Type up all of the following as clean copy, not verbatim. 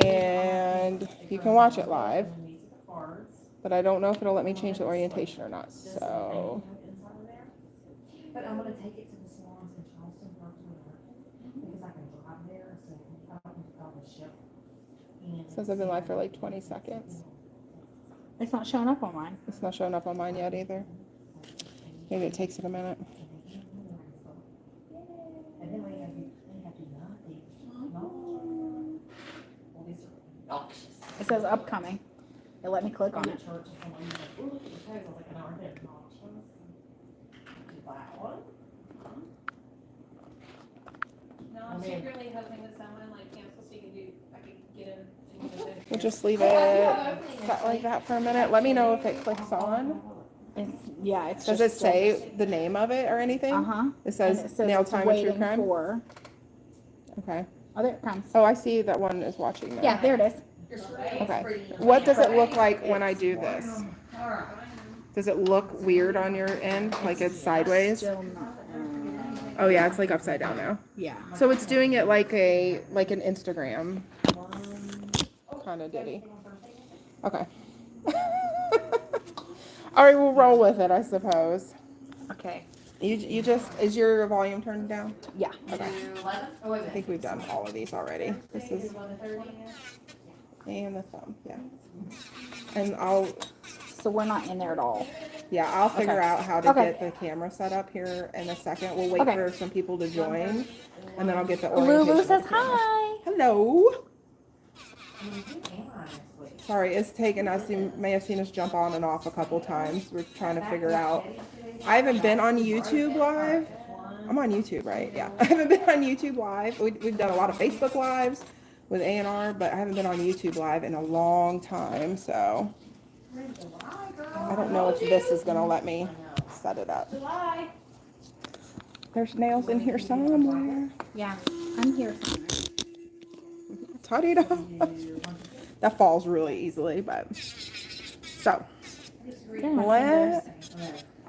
and you can watch it live, but I don't know if it'll let me change the orientation or not, so. But I'm gonna take it to the salons in Charleston because I can drive there, so I don't have to call the ship. Since I've been live for like 20 seconds. It's not showing up on mine. It's not showing up on mine yet either. Maybe it takes it a minute. It says upcoming. It let me click on it. No, I'm secretly hoping that someone like cancels so you can do, I could get in and get it. We'll just leave it set like that for a minute. Let me know if it clicks on. It's Does it say the name of it or anything? Uh-huh. It says nail it's time and true waiting crime? for. Okay. Oh, there it comes. Oh, I see that one is watching now. Yeah, there it is. Okay. What does it look like when I do this? Does it look weird on your end? Like it's sideways? Still not. Oh yeah, it's like upside down now. Yeah. So it's doing it like an Instagram kind of ditty. Okay. All right, we'll roll with it, I suppose. Okay. You just, is your volume turned down? Yeah. Okay. I think we've done all of these already. This is, and the thumb, yeah. And So we're not in there at all. yeah, I'll figure Okay. out how to Okay. get the camera set up here in a second. We'll wait Okay. for some people to join, and then I'll get the orientation. Lulu says of the camera. hi. Hello. Sorry, it's taken us, you may have seen us jump on and off a couple times. We're trying to figure out. I haven't been on YouTube live. I'm on YouTube, right? Yeah. I haven't been on YouTube live. We've done a lot of Facebook lives with A&R, but I haven't been on YouTube live in a long time, so I don't know if this is going to let me set it up. There's nails in here somewhere. Yeah, I'm here. Ta-da. That falls really easily, but so let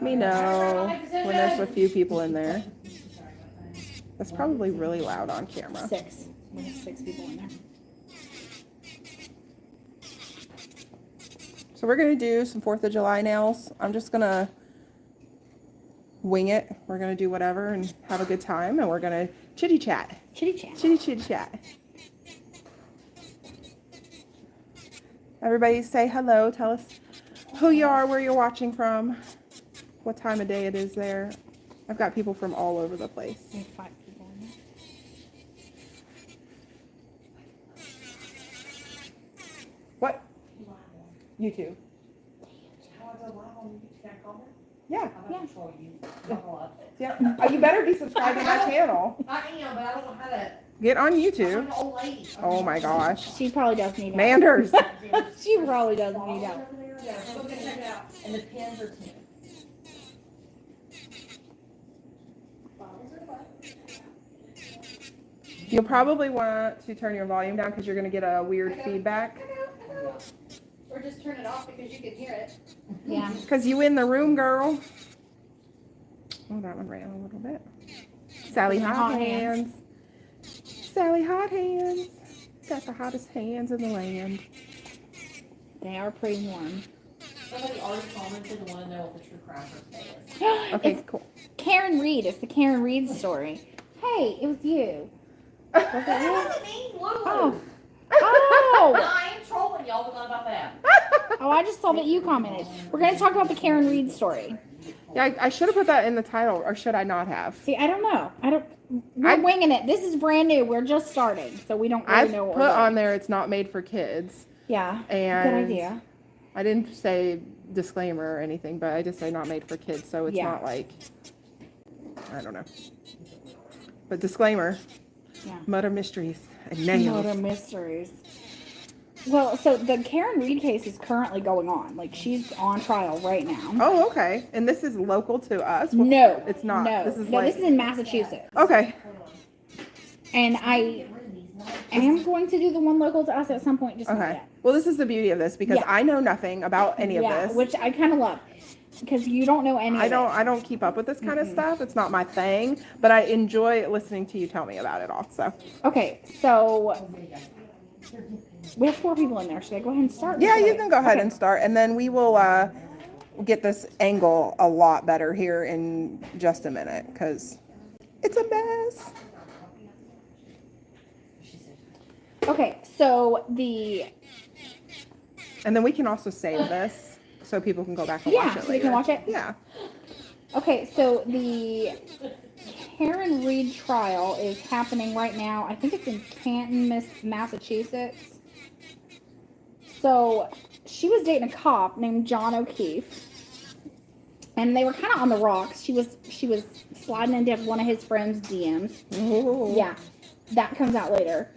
me know when there's a few people in there. That's probably really loud on camera. 6. We have 6 people in there. So we're gonna do some 4th of July nails. I'm just gonna wing it. We're gonna do whatever and have a good time, and we're gonna chitty chat. Chitty chat. Chitty chat. Everybody say hello. Tell us who you are, where you're watching from, what time of day it is there. I've got people from all over the place. We have 5 people in there. What? YouTube. Yeah. Yeah. Oh, you better be subscribed to my channel. I am, but I don't know how to. Get on I'm YouTube. an old lady. Oh my gosh. She probably does need help. Manders. She probably does need help. And the pins are 10. You'll probably want to turn your volume down because you're going to get a weird feedback. Or just turn it off because you can hear it. Yeah. Because you in the room, girl. Oh, that one ran a little bit. Sally Hot Hands. Sally Hot Hands. Got the hottest hands in the land. They are pretty warm. Somebody already commented and want to know what the true crime birthday is. Okay, It's cool. Karen Reed. It's the Karen Reed story. Hey, it was you. Was it That you? wasn't me, Lulu. Oh. Oh. I am trolling y'all, but not about that. Oh, I just saw that you commented. We're going to talk about the Karen Reed story. Yeah, I should have put that in the title, or should I not have? See, I don't know. We're winging it. This is brand new. We're just starting, so we don't really I've know what put we're doing. on there it's not made for kids. Yeah. And Good idea. I didn't say disclaimer or anything, but I just say not made for kids, so it's Yeah. not like, I don't know. But disclaimer, Yeah. murder mysteries and nails. Murder mysteries. Well, so the Karen Reed case is currently going on. Like, she's on trial right now. Oh, okay. And this is local to us? No. It's not. No. This is no, like, this is in Massachusetts. okay. And I am going to do the one local to us at some point, just not Okay. yet. Well, this is the beauty of this because Yeah. I know nothing about any of Yeah, this. which I kind of love. Because you don't know any of it. I don't keep up with this kind of stuff. It's not my thing, but I enjoy listening to you tell me about it all. So, Okay, so We have 4 people in there. Should I go ahead and start? Yeah, you can go ahead and start, and then we will get this angle a lot better here in just a minute, because it's a mess. Okay, so And then we can also save this so people can go back and watch it so later. you can watch it? Yeah. Okay, so the Karen Reed trial is happening right now. I think it's in Canton, Massachusetts. So she was dating a cop named John O'Keefe, and they were kind of on the rocks. She was sliding into one of his friends' DMs. Ooh. Yeah, that comes out later.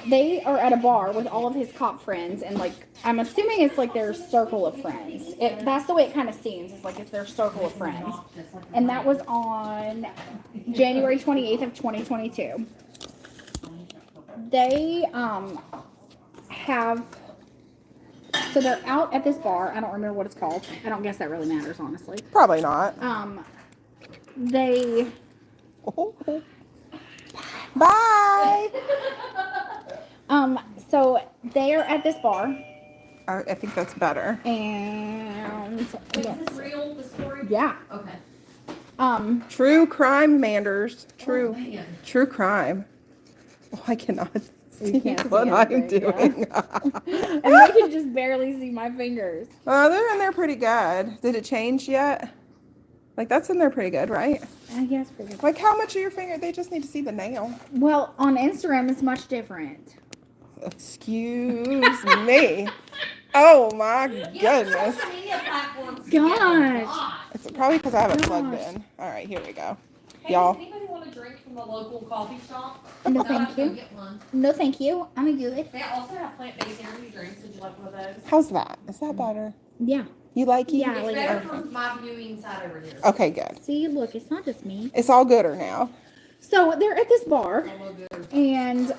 They are at a bar with all of his cop friends, and like I'm assuming it's like their circle of friends. That's the way it kind of seems. It's like it's their circle of friends, and that was on January 28th of 2022. They so they're out at this bar. I don't remember what it's called. I don't guess that really matters, honestly. Probably not. They. Bye. So they are at this bar, I think that's better. and Is this real, the story? yeah, Okay. True crime, Manders. Oh, True. man. True crime. Oh, I cannot see You can't see what I'm anything, doing. and they can just barely see my fingers. They're in there pretty good. Did it change yet? Like, that's in there pretty good, right? I guess pretty good. Like, how much of your finger? They just need to see the nail. Well, on Instagram, it's much different. Excuse me. Oh, my goodness. Social media platforms. Gosh. It's probably because I have it plugged Gosh. in. All right, here we go. Hey, Y'all. does anybody want a drink from the local coffee shop? No, I'd thank like to you. Get one. No, thank you. I'm good. They also have plant-based energy drinks. Would you like one of those? How's that? Is that better? Yeah. You like it? Yeah. It's like better it. from my viewing side over here. Okay, good. See, look, it's not just me. It's all gooder now. So they're at this bar, A little good. and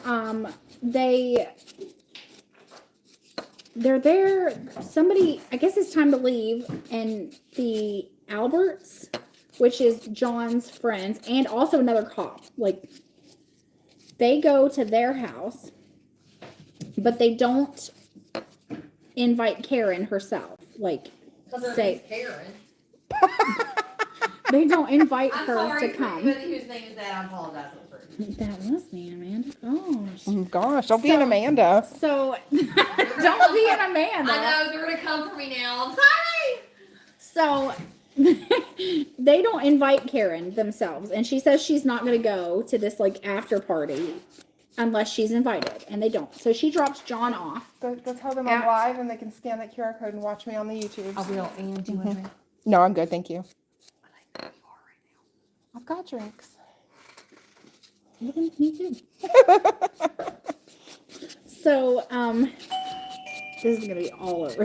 they're there. Somebody, I guess it's time to leave, and the Alberts, which is John's friends, and also another cop, like they go to their house, but they don't invite Karen herself. Like, Because say Karen. they don't invite I'm her sorry to for come. anybody whose name is that. I apologize. That was me, Amanda. Gosh. Oh, gosh, don't be an Amanda. So don't be an Amanda. I know they're gonna come for me now. I'm sorry. So they don't invite Karen themselves, and she says she's not going to go to this like after party unless she's invited, and they don't. So she drops John off. Go tell them I'm live and they can scan that QR code and watch me on the YouTube. I will. And do you want to No, I'm good, thank you. I've got drinks. Me too. So this is gonna be all over.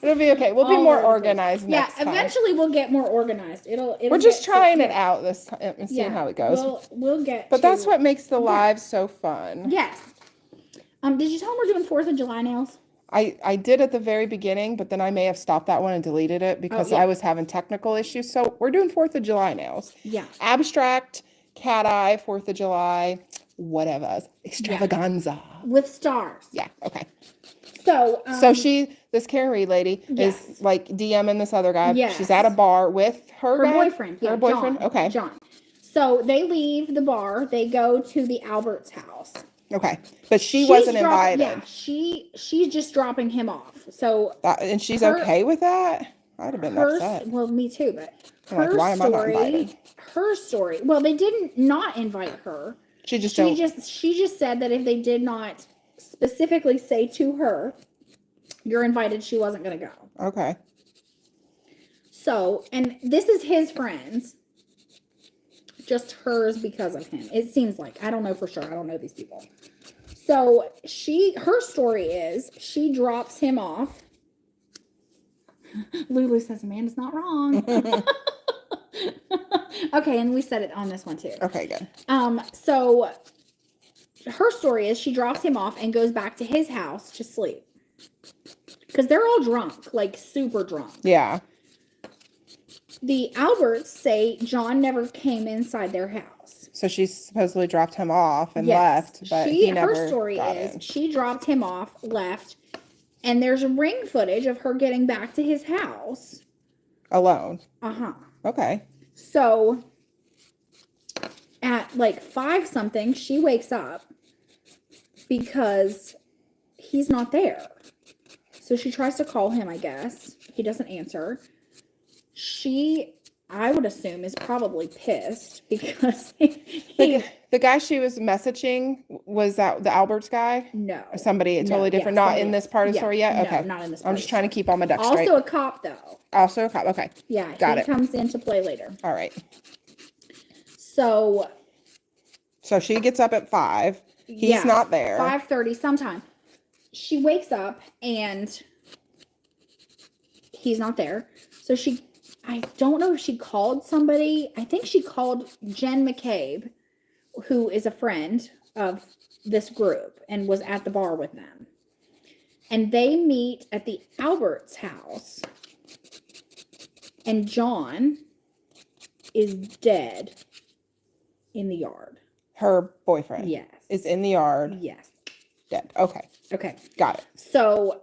It'll be okay. We'll be All more over the place. organized Yeah, next time. eventually we'll get more organized. It'll We're just get trying so- it out this time and seeing how it goes. We'll get. But that's to- what makes the live so fun. Yes. Did you tell them we're doing 4th of July nails? I did at the very beginning, but then I may have stopped that one and deleted it because yeah. I was having technical issues. So we're doing 4th of July nails. Yeah. Abstract, cat eye, 4th of July, whatever. Extravaganza. With stars. Yeah, okay. So. So this Karen Reed lady Yes. is like DMing this other guy. Yes. She's at a bar with her guy? boyfriend. Yeah, Her boyfriend? John. Okay. John. So they leave the bar. They go to the Albert's house. Okay. But she She's wasn't drop- invited. Yeah, she's just dropping him off. So And she's Her- okay with that? I'd have been upset. well, me too, but I'm like, her why am I not story. invited? Her story. Well, they didn't not invite her. She just She just said that if they did not specifically say to her, "You're invited," she wasn't going to go. Okay. So, and this is his friends, just hers because of him. It seems like. I don't know for sure. I don't know these people. So her story is she drops him off. Lulu says Amanda's not wrong. Okay, and we said it on this one too. Okay, good. So her story is she drops him off and goes back to his house to sleep. Because they're all drunk, like super drunk. Yeah. The Alberts say John never came inside their house. So she supposedly dropped him off and Yes. left, but he never Her story got is in. she dropped him off, left, and there's ring footage of her getting back to his house. Alone. Uh-huh. Okay. So at like 5 something, she wakes up because he's not there. So she tries to call him, I guess. He doesn't answer. I would assume, is probably pissed because The guy she was messaging, was that the Alberts guy? no. Or somebody totally different? Yeah, Not somebody in this else. part of the Yeah, story yet? no, Okay. not in this part I'm of just the trying to keep all my ducks straight. Also a cop, though. Also a cop. Okay. Yeah, Got he it. comes into play later. All right. So she gets up at 5. He's not there. 5:30 sometime. She wakes up and he's not there. So I don't know if she called somebody. I think she called Jen McCabe, who is a friend of this group and was at the bar with them. And they meet at the Alberts house. And John is dead in the yard. Her boyfriend. Yes. Is in the yard. Yes. Dead. Okay. Okay. Got it. So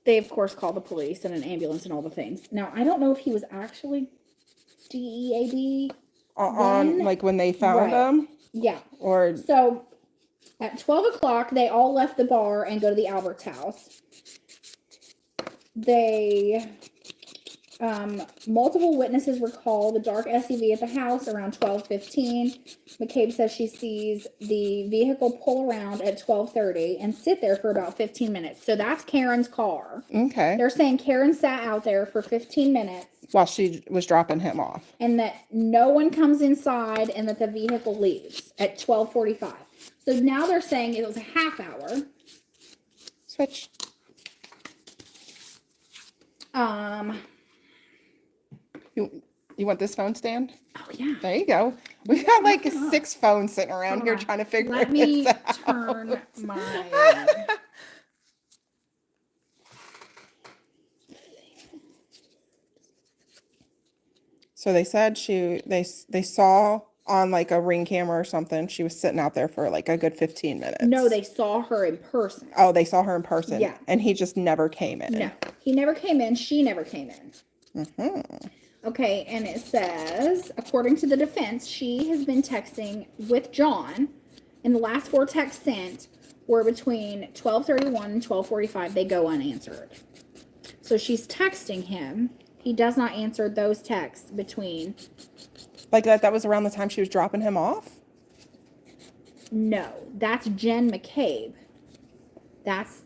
they, of course, call the police and an ambulance and all the things. Now, I don't know if he was actually DEAD. On like when they found Right. him? Yeah. Or So at 12 o'clock, they all left the bar and go to the Alberts house. Multiple witnesses recall the dark SUV at the house around 12:15. McCabe says she sees the vehicle pull around at 12:30 and sit there for about 15 minutes. So that's Karen's car. okay. They're saying Karen sat out there for 15 minutes While she was dropping him off. and that no one comes inside and that the vehicle leaves at 12:45. So now they're saying it was a half hour. Switch. You want this phone stand? Oh yeah. There you go. We got like 6 phones sitting around here trying to figure Let me this out. turn my. So they said they saw on like a Ring camera or something. She was sitting out there for like a good 15 minutes. No, they saw her in person. Oh, they saw her in person. Yeah. And he just never came in. No, he never came in. She never came in. Mm-hmm. Okay, and it says, according to the defense, she has been texting with John, and the last 4 texts sent were between 12:31 and 12:45. They go unanswered. So she's texting him. He does not answer those texts between. Like that was around the time she was dropping him off? No, that's Jen McCabe. That's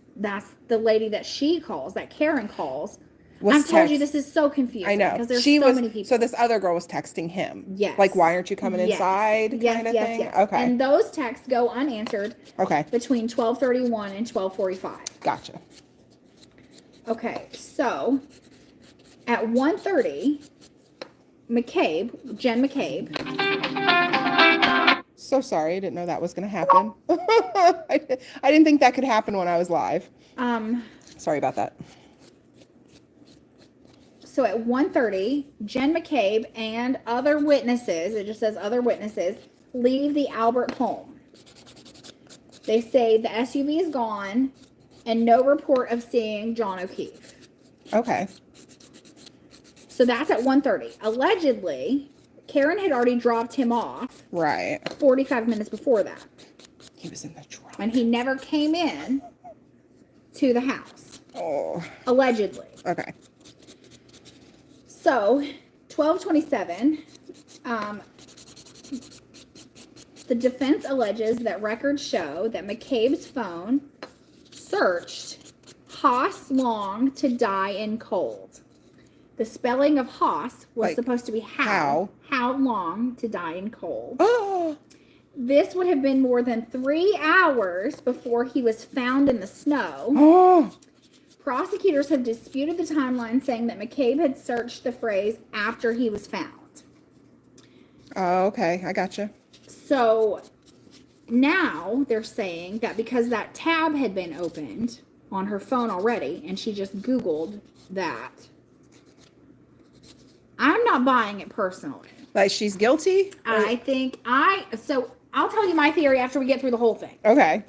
the lady that she calls, that Karen calls. I've told you this is so confusing. I know. Because there's She so was, many people. so this other girl was texting him. Yes. Like, why aren't you coming Yes. inside? Yes, kind of yes, thing. yes. Okay. And those texts go unanswered Okay. between 12:31 and 12:45. Gotcha. Okay, so at 1:30, Jen McCabe. So sorry. I didn't know that was going to happen. I didn't think that could happen when I was live. Sorry about that. So at 1:30, Jen McCabe and other witnesses, it just says other witnesses, leave the Albert home. They say the SUV is gone and no report of seeing John O'Keefe. Okay. So that's at 1:30. Allegedly, Karen had already dropped him off Right. 45 minutes before that. He was in the trunk. And he never came in to the house. Oh. Allegedly. Okay. So, 12:27, the defense alleges that records show that McCabe's phone searched Haas Long to die in cold. The spelling of Haas was Like, supposed to be how long to die in cold. Oh. This would have been more than 3 hours before he was found in the snow. Oh. Prosecutors have disputed the timeline, saying that McCabe had searched the phrase after he was found. Oh, okay. I gotcha. So now they're saying that because that tab had been opened on her phone already and she just Googled that, I'm not buying it personally. Like she's guilty? So I'll tell you my theory after we get through the whole thing. Okay.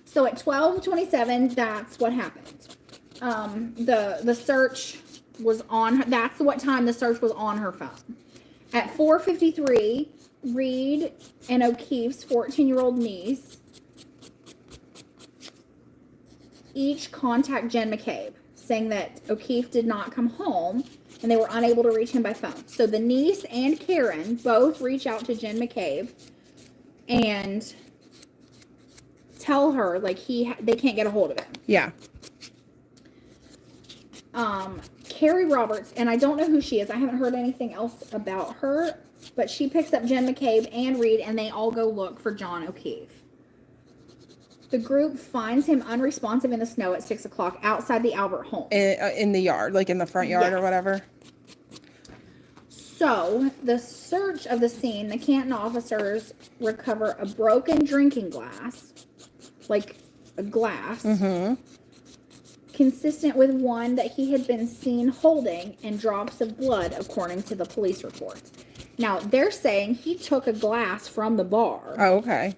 So at 12:27, that's what happened. The search was on her. That's what time the search was on her phone. At 4:53, Reed and O'Keefe's 14-year-old niece each contact Jen McCabe, saying that O'Keefe did not come home and they were unable to reach him by phone. So the niece and Karen both reach out to Jen McCabe and tell her like they can't get a hold of him. Yeah. Carrie Roberts, and I don't know who she is. I haven't heard anything else about her, but she picks up Jen McCabe and Reed, and they all go look for John O'Keefe. The group finds him unresponsive in the snow at 6 o'clock outside the Albert home. In the yard, like in the front yard or Yes. whatever. So, the search of the scene, the Canton officers recover a broken drinking glass, like a glass, consistent with one that he had been seen holding, and drops of blood, according to the police report. Now, they're saying he took a glass from the bar. Oh, okay.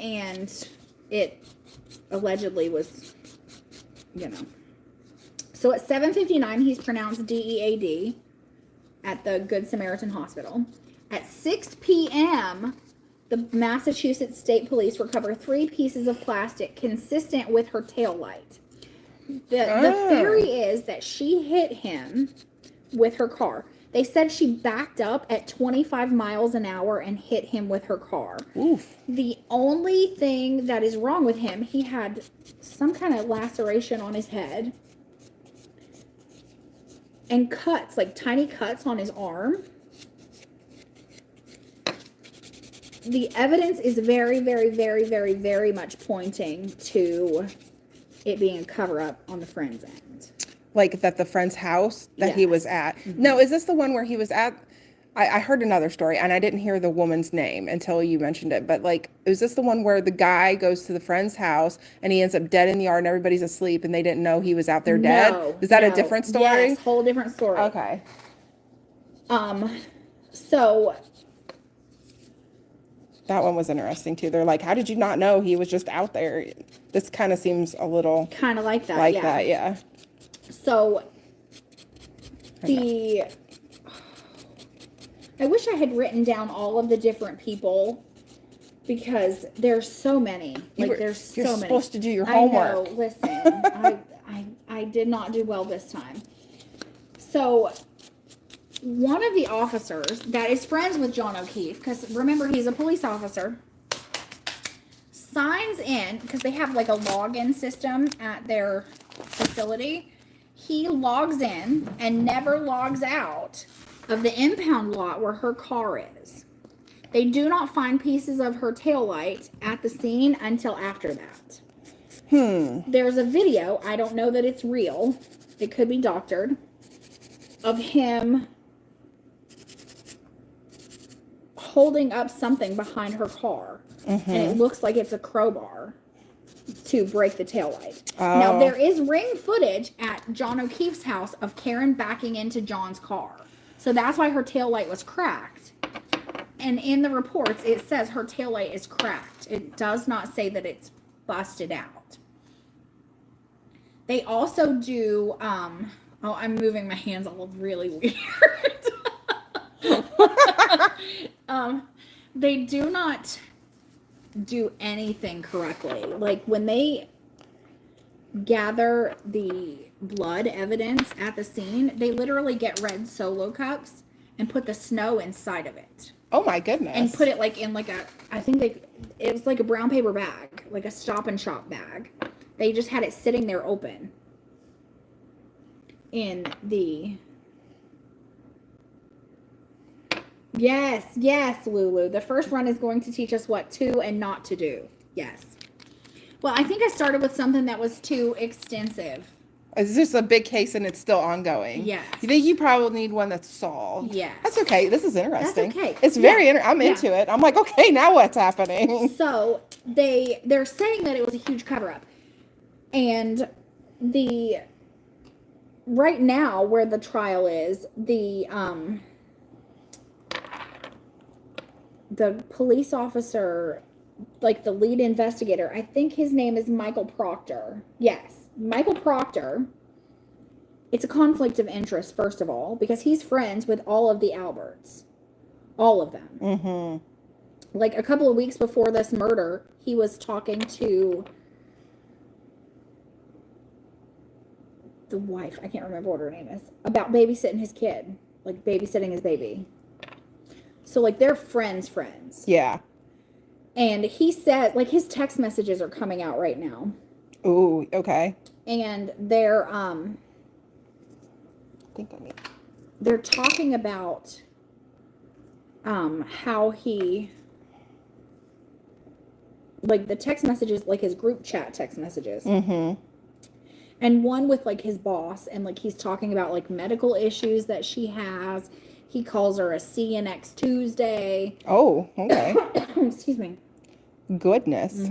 And it allegedly was, So at 7:59, he's pronounced DEAD at the Good Samaritan Hospital. At 6 p.m., the Massachusetts State Police recover 3 pieces of plastic consistent with her tail light. The theory is that she hit him with her car. They said she backed up at 25 miles an hour and hit him with her car. Oof. The only thing that is wrong with him, he had some kind of laceration on his head and cuts, like tiny cuts on his arm. The evidence is very, very, very, very, very much pointing to it being a cover-up on the friend's end. Like that the friend's house that he was at. No, is this the one where he was at? I heard another story and I didn't hear the woman's name until you mentioned it. But like, is this the one where the guy goes to the friend's house and he ends up dead in the yard and everybody's asleep and they didn't know he was out there dead? No, Is that a different story? Yes, whole different story. Okay. So that one was interesting too. They're like, how did you not know he was just out there? This kind of seems a little kind of like that. like yeah. that, yeah. So I wish I had written down all of the different people because there's so many. Like there's so many. You're supposed to do your homework. I know. Listen, I did not do well this time. So one of the officers that is friends with John O'Keefe, because remember he's a police officer, signs in because they have like a login system at their facility. He logs in and never logs out of the impound lot where her car is. They do not find pieces of her taillight at the scene until after that. There's a video, I don't know that it's real, it could be doctored, of him holding up something behind her car. And it looks like it's a crowbar to break the taillight. Now, there is ring footage at John O'Keefe's house of Karen backing into John's car. So that's why her taillight was cracked. And in the reports, it says her taillight is cracked. It does not say that it's busted out. They also do, I'm moving my hands all really weird. They do not do anything correctly. Like when they gather the blood evidence at the scene, they literally get red Solo cups and put the snow inside of it. Oh my goodness. And put it like in like it was like a brown paper bag, like a Stop and Shop bag. They just had it sitting there open in the... Yes, Lulu. The first run is going to teach us what to and not to do. Yes. Well, I think I started with something that was too extensive. Is this a big case and it's still ongoing? Yes. You think you probably need one that's solved? Yes. That's okay. This is interesting. That's okay. It's very I'm into it. I'm like, okay, now what's happening? So they're saying that it was a huge cover-up. And right now where the trial is, the the police officer, like the lead investigator, I think his name is Michael Proctor. Yes, Michael Proctor. It's a conflict of interest, first of all, because he's friends with all of the Alberts. All of them. Mm-hmm. Like a couple of weeks before this murder, he was talking to the wife, I can't remember what her name is, about babysitting his kid. Like babysitting his baby. So like they're friends. Yeah. And he said, like his text messages are coming out right now. Ooh, okay. And they're I think I need. they're talking about how he, like the text messages, like his group chat text messages. Mm-hmm. And one with like his boss, and like he's talking about like medical issues that she has. He calls her a see you next Tuesday. Oh, okay. Excuse me. Goodness.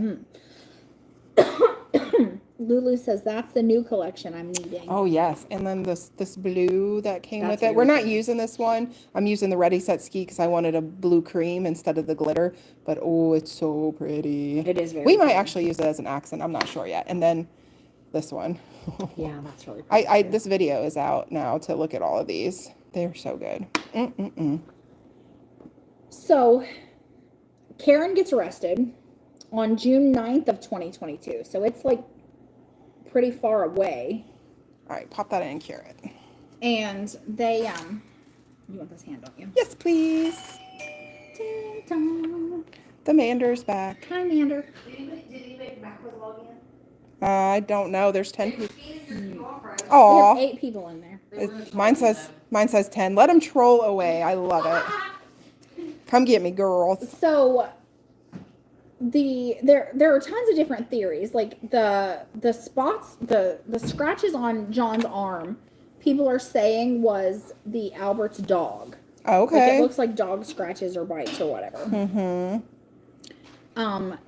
Mm-hmm. Lulu says that's the new collection I'm needing. Oh yes, and then this blue that came That's with it. We're really not pretty. using this one. I'm using the Ready Set Ski because I wanted a blue cream instead of the glitter. But oh, it's so pretty. It is very We might pretty. actually use it as an accent. I'm not sure yet. And then this one. Yeah, that's really pretty. I too. this video is out now to look at all of these. They're so good. Mm-mm-mm. So, Karen gets arrested on June 9th of 2022. So it's like pretty far away. All right, pop that in and cure it. And they, you want this hand, don't you? Yes, please. Ding dong. The Mander's back. Hi, Mander. Did he make backwards log in? I don't know. There's 10 people. We Aw. have 8 people in there. Mine says 10. Let them troll away. I love it. Come get me, girls. So there are tons of different theories. Like the spots, the scratches on John's arm, people are saying was the Albert's dog. Like Okay. it looks like dog scratches or bites or whatever. Mm-hmm.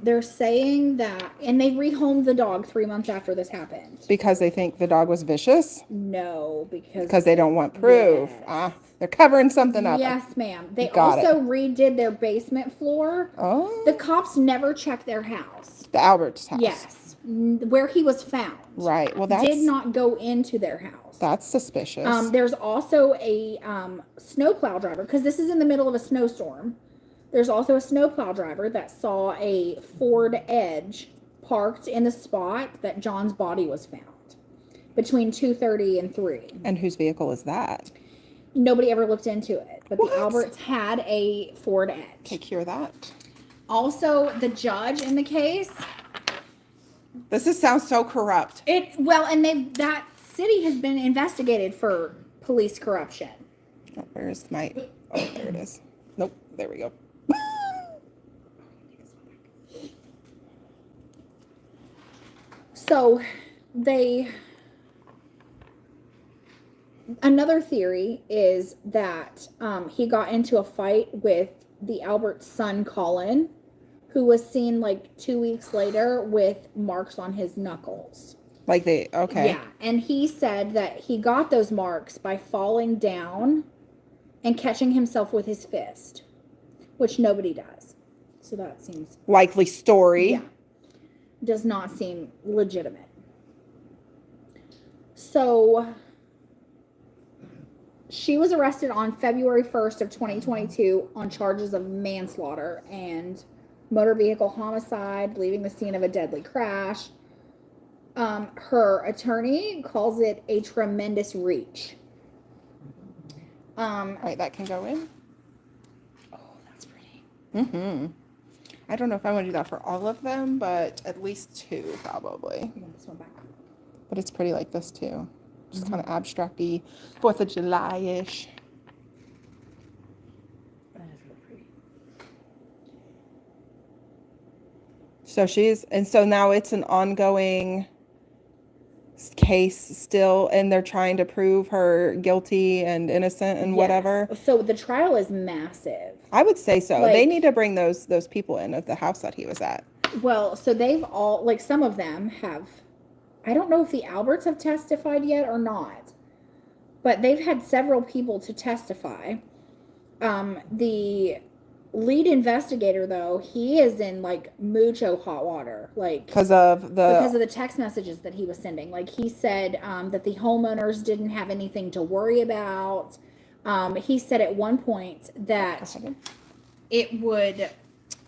They're saying that, and they rehomed the dog 3 months after this happened. Because they think the dog was vicious? No, Because they don't want proof. Yes. Ah, they're covering something up. Yes, ma'am. They Got also redid their basement floor. Oh. The cops never checked their house. The Albert's house. Yes, where he was found. Right. Well, that's Did not go into their house. that's suspicious. There's also a snowplow driver, because this is in the middle of a snowstorm. There's also a snowplow driver that saw a Ford Edge parked in the spot that John's body was found between 2:30 and 3. And whose vehicle is that? Nobody ever looked into it, but What? the Alberts had a Ford Edge. Take care of that. Also, the judge in the case, Sounds so corrupt. and that city has been investigated for police corruption. Oh, where's my? Oh, there it is. Nope. There we go. So, another theory is that he got into a fight with the Albert's son, Colin, who was seen like 2 weeks later with marks on his knuckles. Like they okay. Yeah, and he said that he got those marks by falling down and catching himself with his fist, which nobody does. So that seems, Likely story. yeah, does not seem legitimate. So she was arrested on February 1st of 2022 on charges of manslaughter and motor vehicle homicide, leaving the scene of a deadly crash. Her attorney calls it a tremendous reach. All right, that can go in. Oh, that's pretty. Mm-hmm. I don't know if I want to do that for all of them, but at least 2 probably. You want this one back? But it's pretty like this too. Just kind of abstract-y, 4th of July-ish. That is really pretty. So now it's an ongoing case still, and they're trying to prove her guilty and innocent and whatever. Yes. So the trial is massive. I would say so. Like- They need to bring those people in at the house that he was at. Well, so they've all, like some of them have, I don't know if the Alberts have testified yet or not, but they've had several people to testify. The lead investigator, though, he is in like mucho hot water, like Because of because the of the text messages that he was sending. Like he said that the homeowners didn't have anything to worry about. He said at one point that it would.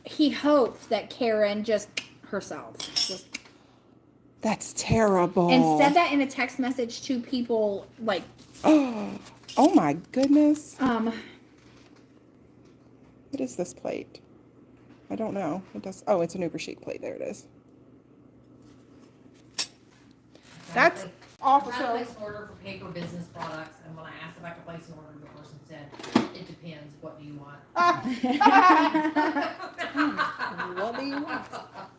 He hoped that Karen just herself just that's terrible. and said that in a text message to people like Oh my goodness. What is this plate? I don't know. It does. Oh, it's an Uber Chic plate. There it is. That's awful. I So placed an order for paper business products, and when I asked if I could place an order, the person said, "It depends. What do you want?" what do you want?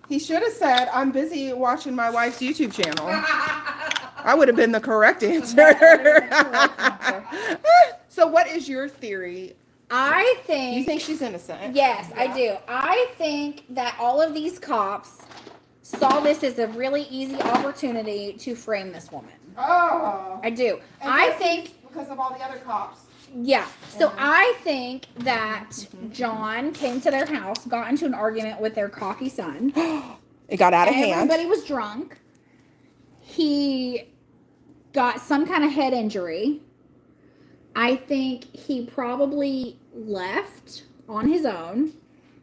he should have said, "I'm busy watching my wife's YouTube channel." I would have been the correct answer. So, what is your theory? I think You think she's innocent? yes, I do. I think that all of these cops saw this as a really easy opportunity to frame this woman. Oh. I do. And I that's think because of all the other cops. yeah. So I think that John came to their house, got into an argument with their cocky son. It got out of hand. Everybody was drunk. He got some kind of head injury. I think he probably left on his own,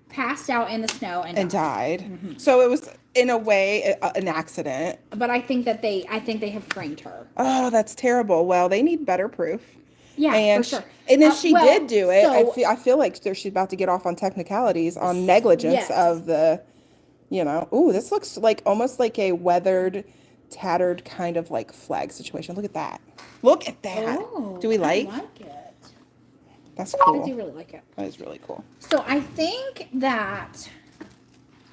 passed out in the snow, and died. Mm-hmm. So it was, in a way, an accident. But I think they have framed her. Oh, that's terrible. Well, they need better proof. Yeah, And for sure. And if she well, did do it, so- I feel like she's about to get off on technicalities on negligence Yes. of the, ooh, this looks like almost like a weathered, tattered kind of like flag situation. Look at that. Look at that. Oh, Do we like? I like it. That's I cool. do really like it. That is really cool. So I think that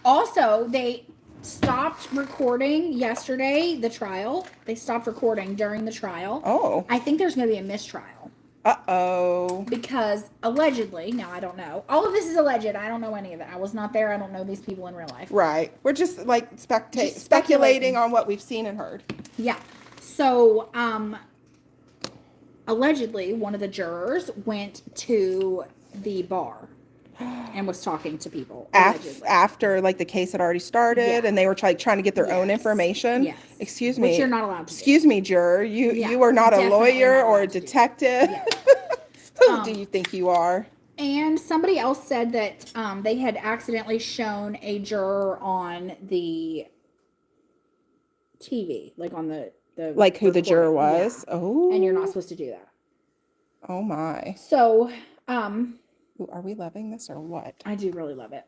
also they stopped recording yesterday, the trial. They stopped recording during the trial. Oh. I think there's going to be a mistrial. Uh-oh. Because allegedly, now I don't know. All of this is alleged. I don't know any of it. I was not there. I don't know these people in real life. Right. We're just like Just speculating on what we've seen and heard. Yeah. So, allegedly, one of the jurors went to the bar and was talking to people. Allegedly. After like the case had already started Yeah. and they were trying to get their own Yes. information. Yes. Excuse me. Which you're not allowed to do. Excuse me, juror. Yeah, You are not a definitely lawyer not or a allowed to do that. detective. Yeah. Who do you think you are? And somebody else said that they had accidentally shown a juror on the TV, like on the Like who the juror recording. was? Yeah. Oh. And you're not supposed to do that. Oh my. So, Ooh, are we loving this or what? I do really love it.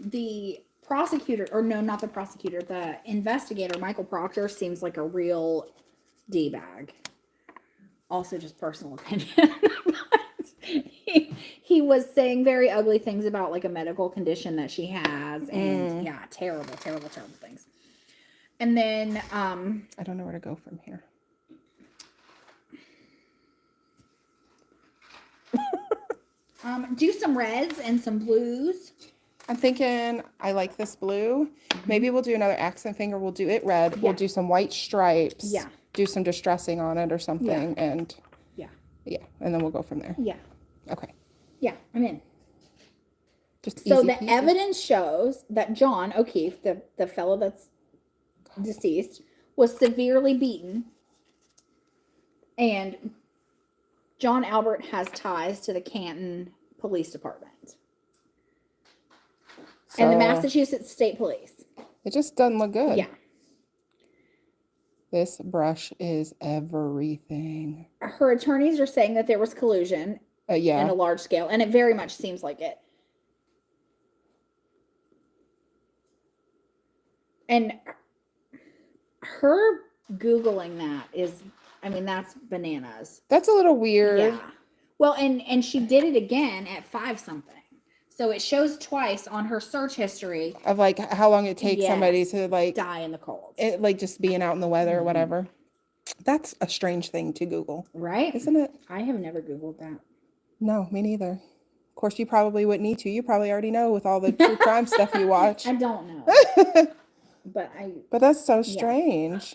The prosecutor, or no, not the prosecutor, the investigator, Michael Proctor, seems like a real D-bag. Also, just personal opinion. he was saying very ugly things about like a medical condition that she has, and yeah, terrible things. And then, I don't know where to go from here. do some reds and some blues. I'm thinking I like this blue. Maybe we'll do another accent finger. We'll do it red. We'll Yeah. do some white stripes. Yeah. Do some distressing on it or something. And Yeah, and then we'll go from there. yeah, Okay. yeah. I'm in. Just So easy the peasy. evidence shows that John O'Keefe, the fellow that's deceased, was severely beaten, and John Albert has ties to the Canton Police Department and the So, Massachusetts State Police. It just doesn't look good. Yeah. This brush is everything. Her attorneys are saying that there was collusion Yeah. in a large scale, and it very much seems like it. And her Googling that is, I mean, that's bananas. That's a little weird. Yeah. Well, and she did it again at 5 something. So it shows twice on her search history. Of like how long it takes somebody Yes. to like Die in the cold. it, like just being out in the weather or whatever. That's a strange thing to Google, Right? isn't it? I have never Googled that. No, me neither. Of course, you probably wouldn't need to. You probably already know with all the true crime stuff you watch. I don't know. But But that's so strange.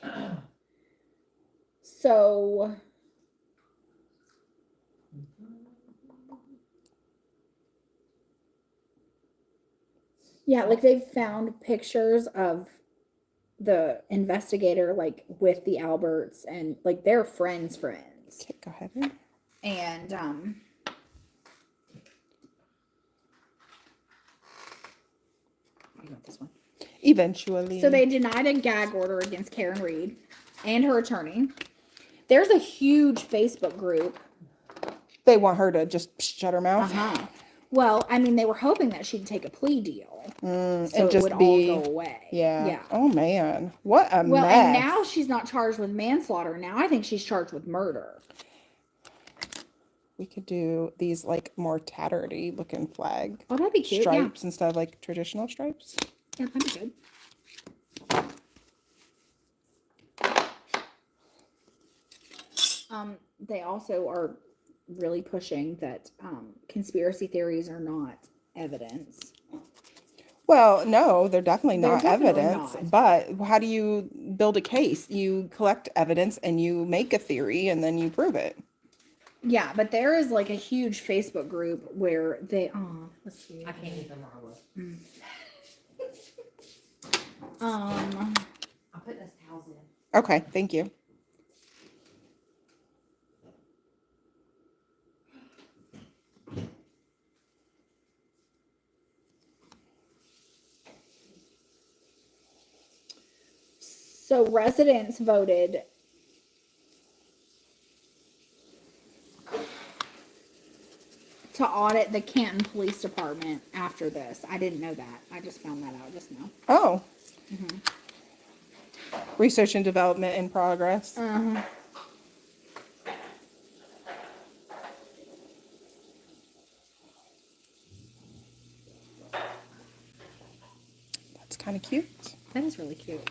Yeah, like they've found pictures of the investigator like with the Alberts and like they're friends. Okay, go ahead. And you want this one? Eventually. So they denied a gag order against Karen Reed and her attorney. There's a huge Facebook group. They want her to just shut her mouth. Uh-huh. Well, I mean, they were hoping that she'd take a plea deal. So and it just would be, all go away. Yeah. Yeah. Oh, man. What a Well, mess. and now she's not charged with manslaughter. Now I think she's charged with murder. We could do these, like, more tattered-y looking flag. Oh, that'd be cute. Stripes instead of, like, traditional stripes. Yeah, that'd be good. They also are really pushing that conspiracy theories are not evidence. Well, no, they're definitely They're not definitely evidence. not. But how do you build a case? You collect evidence and you make a theory and then you prove it. Yeah, but there is like a huge Facebook group where they let's see. I can't even roll it. Um I'll put those towels in. Okay, thank you. so residents voted to audit the Canton Police Department after this. I didn't know that. I just found that out just now. Oh. Research and development in progress. That's kind of cute. That is really cute.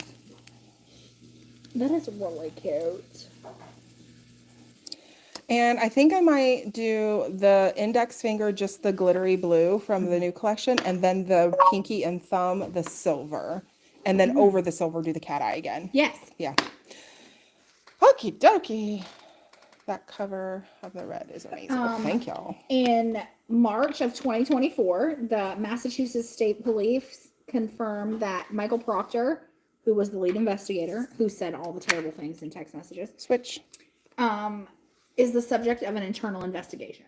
That is really cute. And I think I might do the index finger, just the glittery blue from the new collection, and then the pinky and thumb, the silver. And then over the silver, do the cat eye again. Yes. Yeah. Okie dokie. That cover of the red is amazing. Thank y'all. In March of 2024, the Massachusetts State Police confirmed that Michael Proctor, who was the lead investigator, who said all the terrible things in text messages, Switch. is the subject of an internal investigation.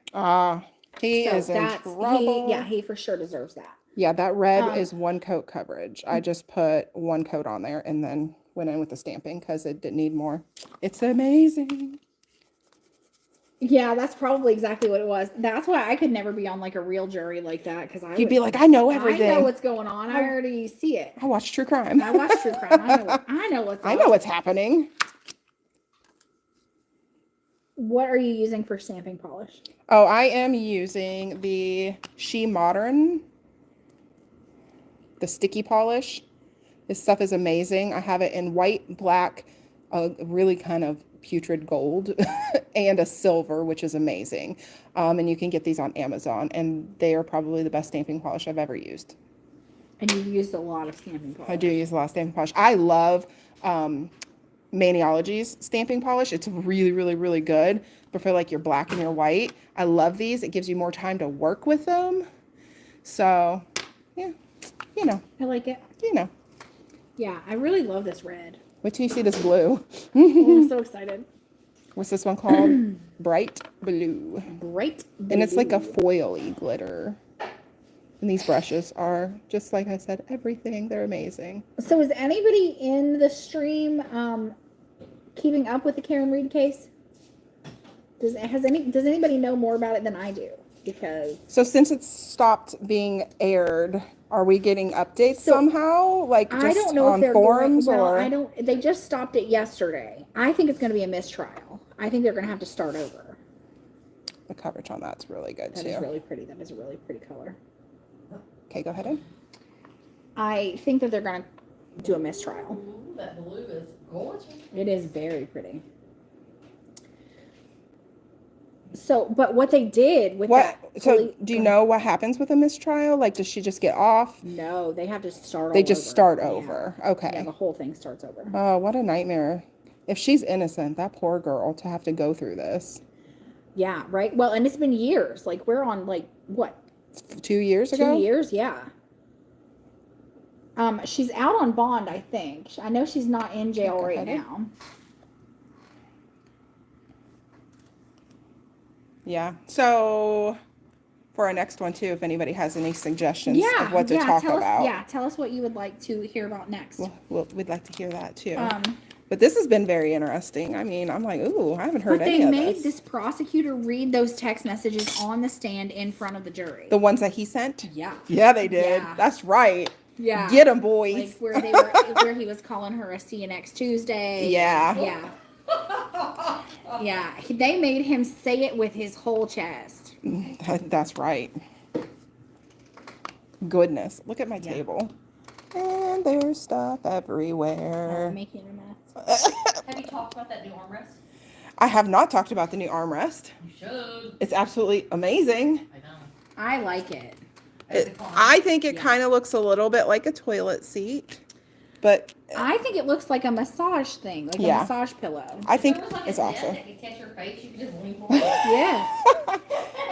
He So is in that's trouble. he for sure deserves that. Yeah, that red is one coat coverage. I just put one coat on there and then went in with the stamping because it didn't need more. It's amazing. Yeah, that's probably exactly what it was. That's why I could never be on like a real jury like that because You'd be like, I know everything. I know what's going on. I already see it. I watch true crime. I watch true crime. I know what's. I know what's happening. What are you using for stamping polish? Oh, I am using the She Modern, the sticky polish. This stuff is amazing. I have it in white, black, a really kind of putrid gold, and a silver, which is amazing. And you can get these on Amazon, and they are probably the best stamping polish I've ever used. And you've used a lot of stamping polish. I do use a lot of stamping polish. I love Maniology's stamping polish. It's really, really, really good. But for like your black and your white, I love these. It gives you more time to work with them. So, yeah, you know. I like it. You know. Yeah, I really love this red. Wait till you see this blue. Oh, I'm so excited. What's this one called? Bright Blue. Bright blue. And it's like a foily glitter. And these brushes are, just like I said, everything. They're amazing. So is anybody in the stream keeping up with the Karen Reed case? Does anybody know more about it than I do? Because So since it's stopped being aired, are we getting updates somehow? Like just I don't know on if they're forums going, well, or? I don't. They just stopped it yesterday. I think it's going to be a mistrial. I think they're going to have to start over. The coverage on that's really good That too. is really pretty. That is a really pretty color. Okay, go ahead. I think that they're going to do a mistrial. Ooh, that blue is gorgeous. It is very pretty. So, but what they did with What? that. So do you know what happens with a mistrial? Like, does she just get off? No, they have to start. They all just over. start Yeah. over. Yeah, Okay. the whole thing starts over. Oh, what a nightmare. If she's innocent, that poor girl to have to go through this. Yeah, right. Well, and it's been years. Like we're on like what 2 years 2 ago? years? Yeah. She's out on bond, I think. I know she's not in jail Go right ahead. now. Yeah. So for our next one too, if anybody has any suggestions of what to talk tell about, us, tell us what you would like to hear about next. we'd like to hear that too. Um, But this has been very interesting. I mean, I'm like, ooh, I haven't heard but any they of made this. this prosecutor read those text messages on the stand in front of the jury. The ones that he sent? Yeah. Yeah, they did. Yeah. That's right. Yeah. Get 'em, boys. Like where he was calling her a see you next Tuesday. Yeah. Yeah. Yeah. They made him say it with his whole chest. That's right. Goodness. Look at my table. And there's stuff everywhere. Making a mess. Have you talked about that new armrest? I have not talked about the new armrest. You should. It's absolutely amazing. I know. I like it. I think it Yeah. kind of looks a little bit like a toilet seat, but I think it looks like a massage thing, like Yeah. a massage pillow. I think If there was like it's a awesome. net that could catch your face, you could just lean forward. Yes.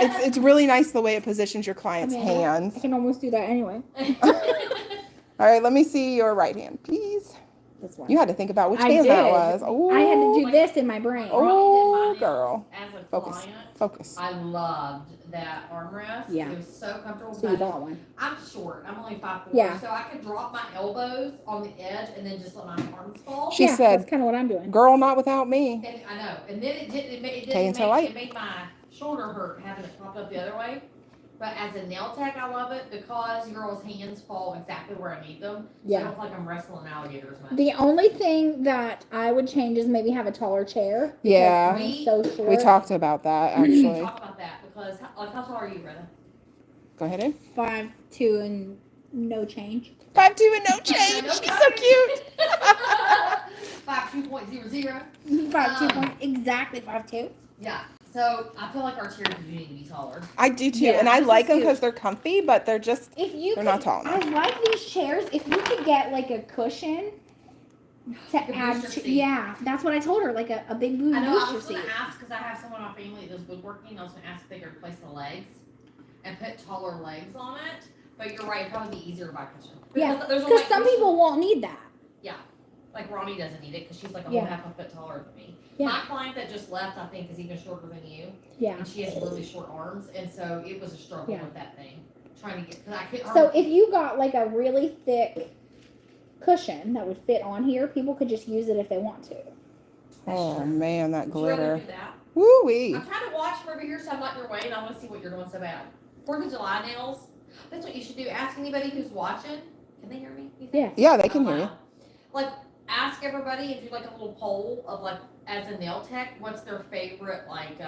It's really nice the way it positions your client's hands. I can almost do that anyway. All right, let me see your right hand, please. This one. You had to think about which I hand that did. was. Oh, I had to do this in my brain. Oh, girl. As a Focus. client, Focus. I loved that armrest. Yeah. It was so comfortable. So you bought one. I'm short. I'm only 5'4", Yeah. so I could drop my elbows on the edge and then just let my arms fall. She said, that's kind of what I'm doing. girl, not without me. And I know. And then it Okay, until I- made my shoulder hurt having it popped up the other way. But as a nail tech, I love it because your girls' hands fall exactly where I need them. So I Yeah. don't feel like I'm wrestling alligators much. The only thing that I would change is maybe have a taller chair. because Yeah. I'm so short. We talked about that, We actually. talk about that because, like, how tall are you, Retta? Go ahead in. 5'2" and no change. 5'2" and no change. She's so cute. 5'2.00". 5'2" point exactly 5'2". Yeah. So I feel like our chairs do need to be taller. I do too. Yeah, and I this like is them cute. because they're comfy, but they're just, If you they're could, not tall I enough. like these chairs. If you could get like a cushion to Like a add, booster seat. yeah, that's what I told her. Like a big blue I know. I booster was going seat. to ask because I have someone in my family that does woodworking. I was going to ask if they could replace the legs and put taller legs on it. But you're right. It'd probably be easier to buy a cushion. Yeah, there's a Because light some cushion. people won't need that. Like Ronnie doesn't need it because she's like a Yeah. whole half a foot taller than me. Yeah. My client that just left, I think, is even shorter than you, Yeah. and she has really short arms, and so it was a struggle Yeah. with that thing, trying to get because I couldn't. So if you got like a really thick cushion that would fit on here, people could just use it if they want to. Oh, man, that Would you rather glitter. do that? Woo-wee. I'm trying to watch from over here, so I'm not in your way, and I want to see what you're doing so bad. 4th of July nails. That's what you should do. Ask anybody who's watching. Can they hear me? You think? Yeah. Yeah, they can Oh, hear you. wow. Like, ask everybody and do like a little poll of like, as a nail tech, what's their favorite like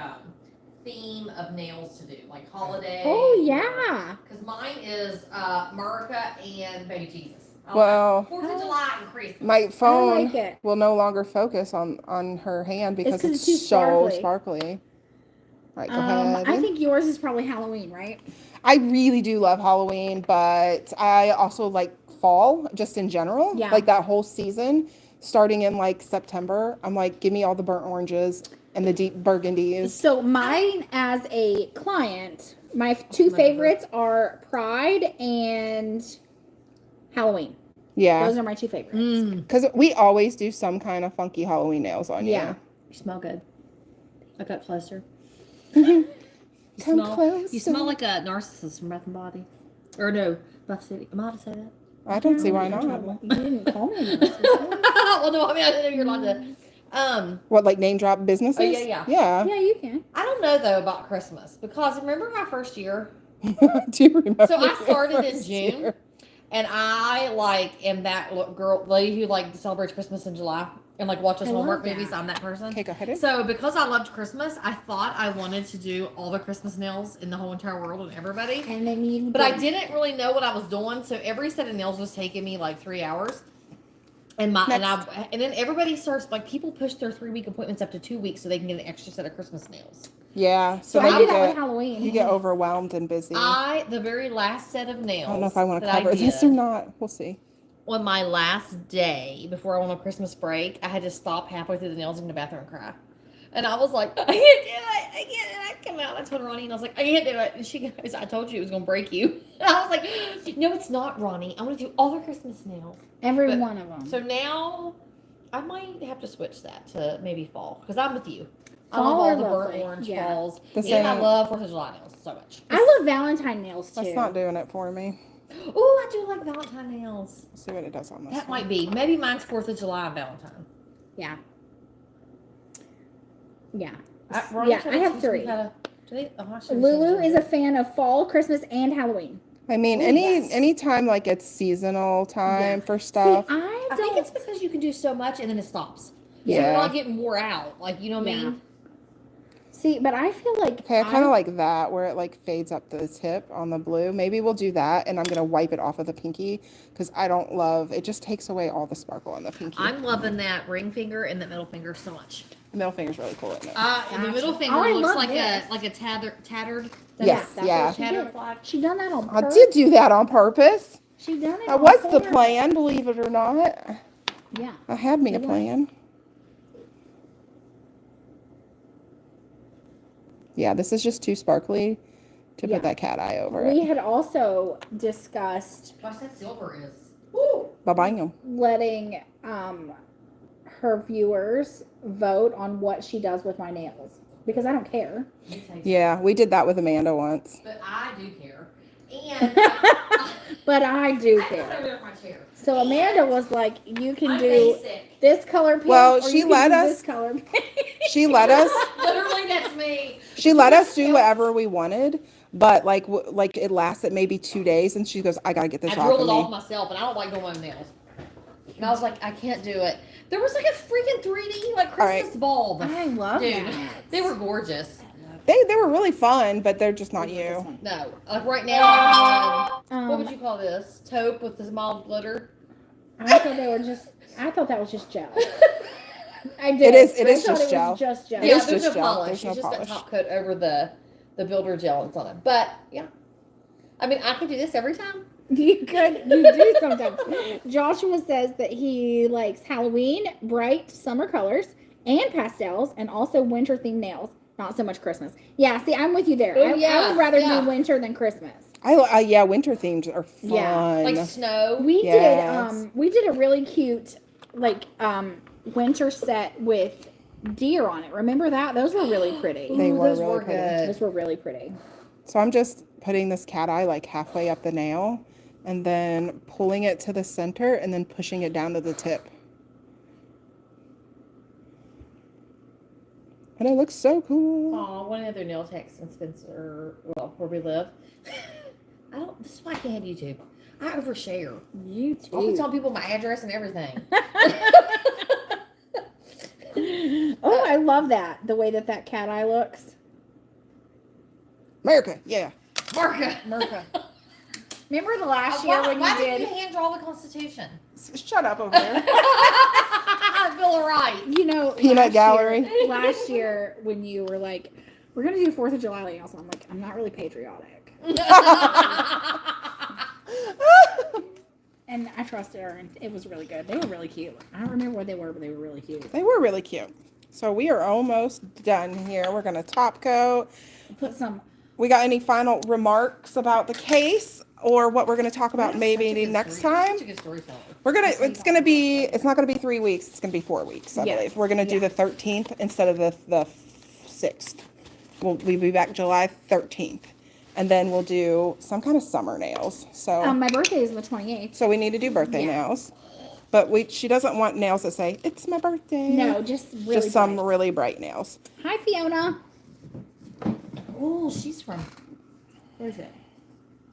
theme of nails to do, like holiday. Oh yeah. Because mine is America and Baby Jesus. Well, 4th of July and Christmas. my I phone like it. will no longer focus on her hand because 'cause it's, it's too so sparkly. sparkly. All right, go ahead. I think yours is probably Halloween, right? I really do love Halloween, but I also like fall just in general. Yeah. Like that whole season, starting in like September. I'm like, give me all the burnt oranges and the deep burgundies. So mine as a client, my two favorites are Pride and Halloween. Yeah. Those are my two favorites. Because we always do some kind of funky Halloween nails on you. Yeah. You smell good. I got closer. You Come smell, closer. You smell like a narcissist from Bath and Body. Or no, Buff City. Am I allowed to say that? I don't see why not. You didn't call me. Well, no, I mean, I didn't know you're allowed to. What, like name drop businesses? Oh, yeah. Yeah. Yeah, you can. I don't know though about Christmas because remember my first year? Do you remember? So I your started in first June. year? And I like am that lady who like celebrates Christmas in July and like watches I Hallmark love that. movies. I'm that person. Okay, go ahead. So because I loved Christmas, I thought I wanted to do all the Christmas nails in the whole entire world and everybody. And then you. But I didn't really know what I was doing, so every set of nails was taking me like 3 hours. And and then everybody starts like people push their 3-week appointments up to 2 weeks so they can get an extra set of Christmas nails. Yeah. So then I you do that with get, Halloween. you get overwhelmed and busy. The very last set of nails. I don't know if I want to that cover this did, or not. We'll see. On my last day before I went on Christmas break, I had to stop halfway through the nails and go to the bathroom and cry And I was like, I can't do it. I can't. And I come out and I told Ronnie, and I was like, I can't do it. And she goes, I told you it was going to break you. And I was like, no, it's not, Ronnie. I'm going to do all the Christmas nails. Every But- one of them. So now I might have to switch that to maybe fall because I'm with you. I Fall love all are the burnt lovely. orange Yeah. balls. The And I same. love 4th of July nails so much. I love Valentine nails too. That's not doing it for me. Oh, I do like Valentine nails. Let's see what it does on this That one. might be. Maybe mine's 4th of July and Valentine. Yeah. Yeah. Ronnie Yeah, tried I to have teach me 3. how to- do they- oh, I should've Lulu said is that. a fan of fall, Christmas, and Halloween. I mean, Ooh, yes. any time like it's seasonal time for See, stuff. I I don't. think it's because you can do so much and then it stops. So you're Yeah. not getting wore out. Like, you know what I Yeah. mean? See, but I feel like Okay, I kind of like that where it like fades up the tip on the blue. Maybe we'll do that, and I'm gonna wipe it off of the pinky because I don't love it. Just takes away all the sparkle on the pinky. I'm loving that ring finger and that middle finger so much. The middle finger's really cool, isn't it? And the middle finger Oh, I looks love like this. a tattered. Yes, that's yeah. what she Tattered did. flag. She done that on I purpose. did do that on purpose. She done it. That on was the purpose. plan, believe it or not. Yeah. I had me a It was. plan. Yeah, this is just too sparkly to Yeah. put that cat eye over We it. had also discussed Gosh, that silver is. Bye-bye. letting her viewers vote on what she does with my nails because I don't care. Yeah, we did that with Amanda once. But I do care. And But I do I care. put it over my chair. So Amanda was like, "You can I'm do basic. this color pink, Well, or she you can let do us- this color pink." She let us Literally, that's me. She let us do whatever we wanted, but like it lasted maybe 2 days, and she goes, "I gotta get this I off drilled of it off me." myself, and I don't like doing my own nails. And I was like, I can't do it. There was like a freaking 3D like All right. Christmas bulb. I love Dude, that. they were gorgeous. They were really fun, but they're just not you. No, like right now, what would Um, you call this? Taupe with the mild glitter. I thought they were just. I thought that was just gel. I did. It is I just thought it gel. Was just gel. It Yeah, is there's just no gel. polish. There's no It's just polish. a top coat over the builder gel that's on it. But yeah, I mean, I could do this every time. You do sometimes. Joshua says that he likes Halloween, bright summer colors, and pastels, and also winter themed nails. Not so much Christmas. Yeah, see, I'm with you there. Oh, I yeah, would rather yeah. do winter than Christmas. Yeah, winter themes are fun. Yeah, Like snow. Yes. We did a really cute winter set with deer on it. Remember that? Those were really pretty. They Ooh, were those really were pretty. good. Those were really pretty. So I'm just putting this cat eye like halfway up the nail, and then pulling it to the center, and then pushing it down to the tip. And it looks so cool. Aw, one of the other nail techs in Spencer, well, where we live. This is why I can't have YouTube. I overshare. You I'll be too. telling people my address and everything. Oh, I love that. The way that cat eye looks. America, yeah. Marka. America. Remember the last year when why you didn't did? you hand draw the Constitution? Shut up over there. Bill of Rights. You know, Peanut last gallery. Year, last year when you were like, "We're gonna do 4th of July nails," I'm like, "I'm not really patriotic," and I trusted her, and it was really good. They were really cute. I don't remember what they were, but they were really cute. They were really cute. So we are almost done here. We're gonna top coat. Put some. We got any final remarks about the case, or what we're gonna talk about maybe next time? Such a good storyteller. It's not gonna be 3 weeks. It's gonna be 4 weeks, I Yes, believe. We're gonna do yeah. the 13th instead of the 6th. We'll be back July 13th, and then we'll do some kind of summer nails. So My birthday is the 28th. so we need to do birthday Yeah. nails, but she doesn't want nails that say it's my birthday. No, just really. just some bright. really bright nails. Hi, Fiona. Oh, she's from. Where is it?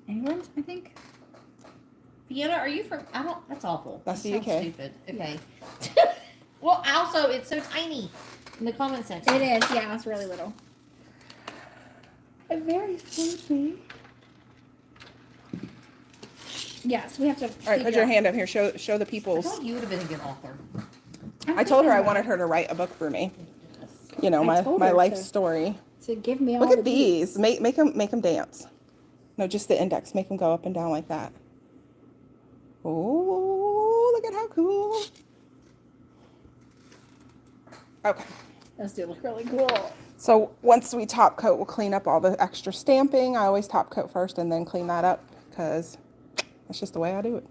England, I think. Fiona, are you from? I don't. That's awful. That's That the sounds UK. Stupid. Okay. Well, also, it's so tiny in the comment section. It is. Yeah, it's really little. Very sleepy. Yes, we have to. All right, put your hand up here. Show the I people's. thought you would have been a good author. I told her I wanted her to write a book for me. You know, I told my her life to. story. To give me all Look the at these. Make them dance. No, just the index. Make them go up and down like that. Oh, look at how cool. Okay. Those do look really cool. So once we top coat, we'll clean up all the extra stamping. I always top coat first and then clean that up because that's just the way I do it.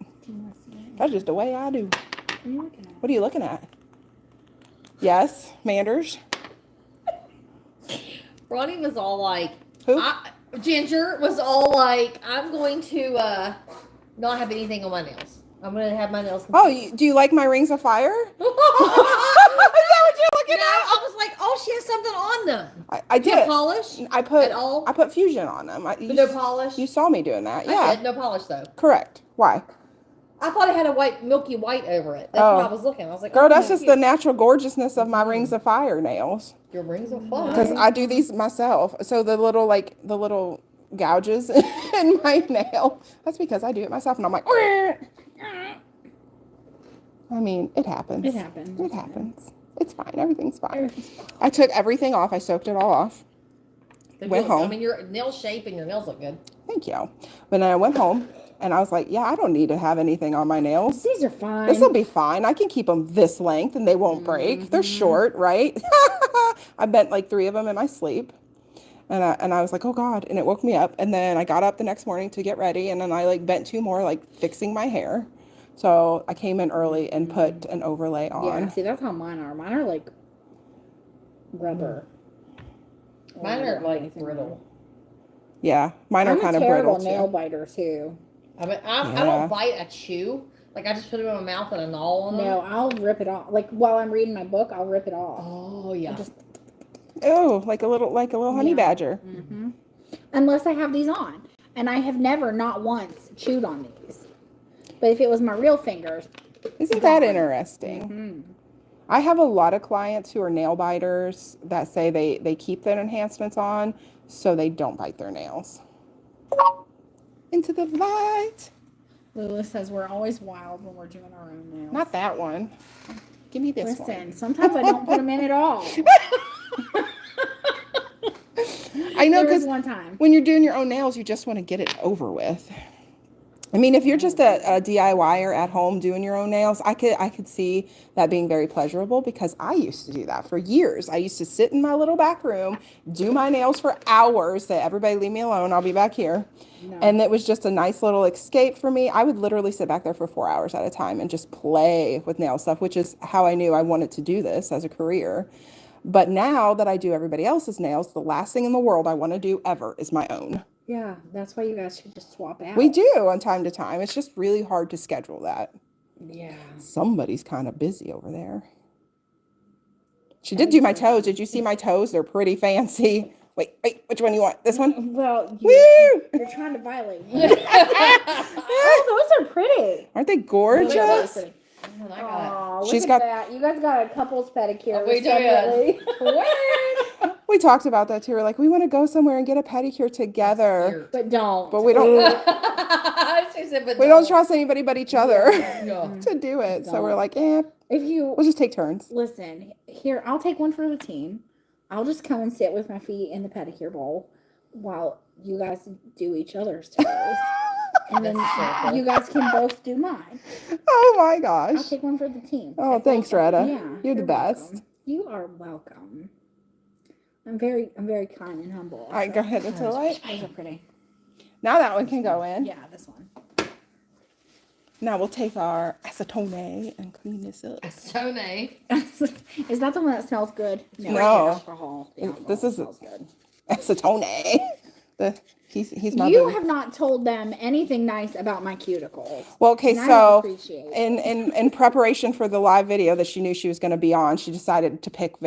That's just the way I do. What are you looking at? What are you looking at? Yes, Manders. Ronnie was all like, Who? Ginger was all like, I'm going to not have anything on my nails. I'm going to have my nails. Oh, do you like my rings of fire? Is that what you're looking at? I was like, oh, she has something on them. I Do you did. polish I put at all? I put fusion on them. But no polish? You saw me doing that. I Yeah. did, no polish though. Correct. Why? I thought it had a white, milky white over it. That's why I was looking. I was like, Girl, oh, that's just cute. the natural gorgeousness of my rings of fire nails. Your rings of fire. Because I do these myself. So the little gouges in my nail. That's because I do it myself, and I'm like, I mean, it happens. It happens. It happens. It's fine. Everything's fine. I took everything off. I soaked it all off. Went home. I mean, your nail shape and your nails look good. Thank you. But then I went home, and I was like, yeah, I don't need to have anything on my nails. These are fine. This will be fine. I can keep them this length, and they won't break. They're short, right? I bent like 3 of them in my sleep. And I was like, oh God. And it woke me up. And then I got up the next morning to get ready. And then I like bent 2 more, like fixing my hair. So I came in early and put an overlay on. Yeah, see, that's how mine are. Mine are like rubber. Mine are like brittle. Yeah, mine are kind of I'm a terrible brittle nail too. biter too. I mean, I don't bite, I chew. Like, I just put them in my mouth and a gnaw on them. No, I'll rip it off. Like while I'm reading my book, I'll rip it off. Oh, yeah. Oh, like a little honey badger. Mm-hmm. Unless I have these on, and I have never, not once, chewed on these. But if it was my real fingers, Isn't that interesting? mm-hmm. I have a lot of clients who are nail biters that say they keep their enhancements on so they don't bite their nails. Into the light. Lula says we're always wild when we're doing our own nails. Not that one. Give me this Listen, one. sometimes I don't put them in at all. I know, There was because one time. when you're doing your own nails, you just want to get it over with. I mean, if you're just a DIYer at home doing your own nails, I could see that being very pleasurable because I used to do that for years. I used to sit in my little back room, do my nails for hours, say, everybody leave me alone, I'll be back here. No. And it was just a nice little escape for me. I would literally sit back there for 4 hours at a time and just play with nail stuff, which is how I knew I wanted to do this as a career. But now that I do everybody else's nails, the last thing in the world I want to do ever is my own. Yeah, that's why you guys should just swap out. We do on time to time. It's just really hard to schedule that. Yeah. Somebody's kind of busy over there. She did do my toes. Did you see my toes? They're pretty fancy. Wait, which one you want? This one? Well, Woo! you're trying to violate me. Oh, those are pretty. Aren't they Those are gorgeous? pretty. Oh, I got Aw, look She's at got- that. You guys got a couple's pedicure. Oh, we do. separately. We talked about that too. We're like, we want to go somewhere and get a pedicure together. Weird. But don't. But we don't She said, but we don't trust anybody but each other Yeah. to do it. So Don't. we're like, If you we'll just take turns. listen, here, I'll take one for the team. I'll just come and sit with my feet in the pedicure bowl while you guys do each other's toes. And then That's so cool. you guys can both do mine. Oh my I'll gosh. take one for the team. Oh, thanks, Retta. Yeah, You're the best. welcome. You are welcome. I'm very kind and humble. All right, go ahead into the light. Those are pretty. Now that one can go in. Yeah, this one. Now we'll take our acetone and clean this up. So nay. Is that the one that smells good? No. it's the alcohol. The This alcohol is- smells good. Acetone. He's my You boo. have not told them anything nice about my cuticles. Well, okay, And I so appreciate it. in preparation for the live video that she knew she was going to be on, she decided to pick a